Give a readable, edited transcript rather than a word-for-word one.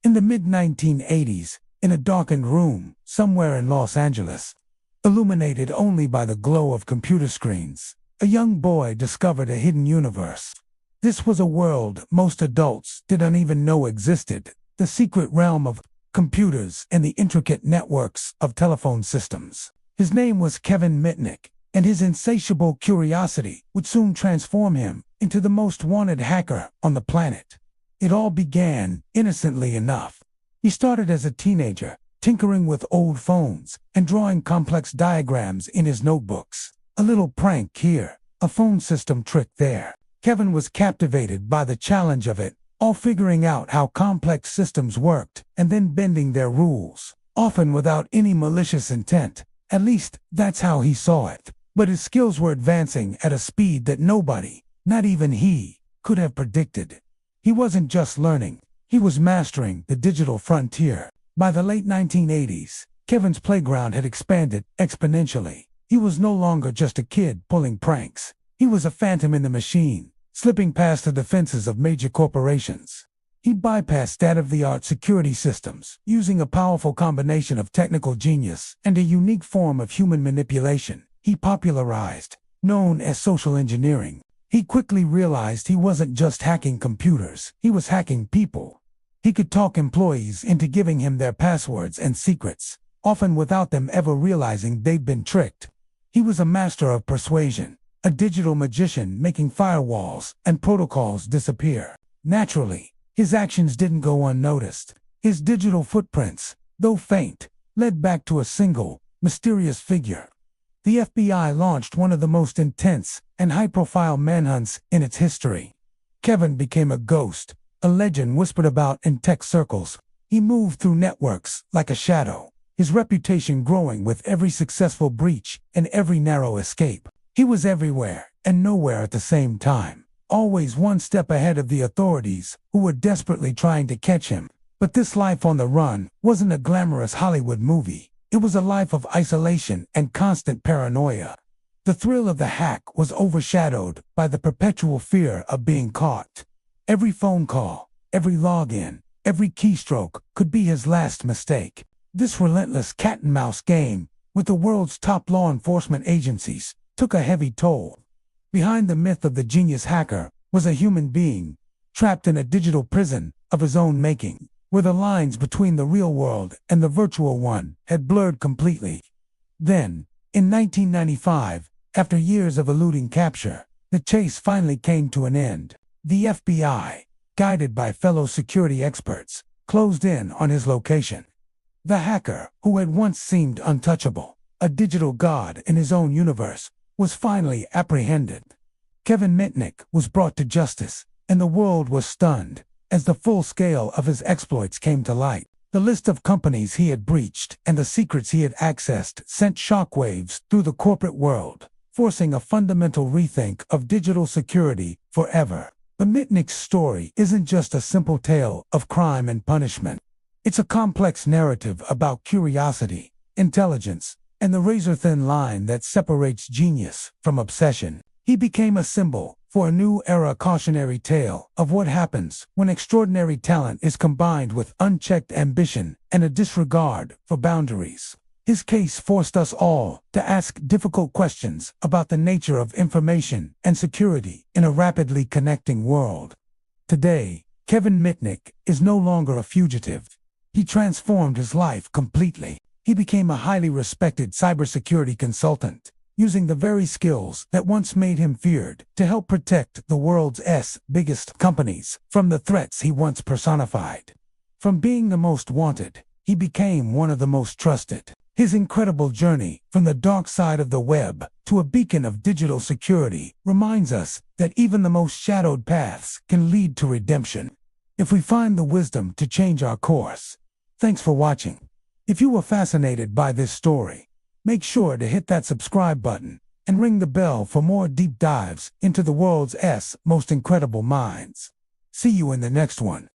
In the mid-1980s, in a darkened room somewhere in Los Angeles, illuminated only by the glow of computer screens, a young boy discovered a hidden universe. This was a world most adults didn't even know existed, the secret realm of computers and the intricate networks of telephone systems. His name was Kevin Mitnick, and his insatiable curiosity would soon transform him into the most wanted hacker on the planet. It all began innocently enough. He started as a teenager, tinkering with old phones and drawing complex diagrams in his notebooks. A little prank here, a phone system trick there. Kevin was captivated by the challenge of it, all figuring out how complex systems worked and then bending their rules, often without any malicious intent. At least, that's how he saw it. But his skills were advancing at a speed that nobody, not even he, could have predicted. He wasn't just learning, he was mastering the digital frontier. By the late 1980s, Kevin's playground had expanded exponentially. He was no longer just a kid pulling pranks. He was a phantom in the machine, slipping past the defenses of major corporations. He bypassed state-of-the-art security systems, using a powerful combination of technical genius and a unique form of human manipulation he popularized, known as social engineering. He quickly realized he wasn't just hacking computers, he was hacking people. He could talk employees into giving him their passwords and secrets, often without them ever realizing they'd been tricked. He was a master of persuasion, a digital magician making firewalls and protocols disappear. Naturally, his actions didn't go unnoticed. His digital footprints, though faint, led back to a single, mysterious figure. The FBI launched one of the most intense and high-profile manhunts in its history. Kevin became a ghost, a legend whispered about in tech circles. He moved through networks like a shadow, his reputation growing with every successful breach and every narrow escape. He was everywhere and nowhere at the same time, always one step ahead of the authorities who were desperately trying to catch him. But this life on the run wasn't a glamorous Hollywood movie. It was a life of isolation and constant paranoia. The thrill of the hack was overshadowed by the perpetual fear of being caught. Every phone call, every login, every keystroke could be his last mistake. This relentless cat-and-mouse game with the world's top law enforcement agencies took a heavy toll. Behind the myth of the genius hacker was a human being, trapped in a digital prison of his own making, where the lines between the real world and the virtual one had blurred completely. Then, in 1995, after years of eluding capture, the chase finally came to an end. The FBI, guided by fellow security experts, closed in on his location. The hacker, who had once seemed untouchable, a digital god in his own universe, was finally apprehended. Kevin Mitnick was brought to justice, and the world was stunned as the full scale of his exploits came to light. The list of companies he had breached and the secrets he had accessed sent shockwaves through the corporate world, forcing a fundamental rethink of digital security forever. But Mitnick's story isn't just a simple tale of crime and punishment. It's a complex narrative about curiosity, intelligence, and the razor-thin line that separates genius from obsession. He became a symbol for a new era cautionary tale of what happens when extraordinary talent is combined with unchecked ambition and a disregard for boundaries. His case forced us all to ask difficult questions about the nature of information and security in a rapidly connecting world. Today, Kevin Mitnick is no longer a fugitive. He transformed his life completely. He became a highly respected cybersecurity consultant, using the very skills that once made him feared to help protect the world's biggest companies from the threats he once personified. From being the most wanted, he became one of the most trusted. His incredible journey from the dark side of the web to a beacon of digital security reminds us that even the most shadowed paths can lead to redemption, if we find the wisdom to change our course. Thanks for watching. If you were fascinated by this story, make sure to hit that subscribe button and ring the bell for more deep dives into the world's most incredible minds. See you in the next one.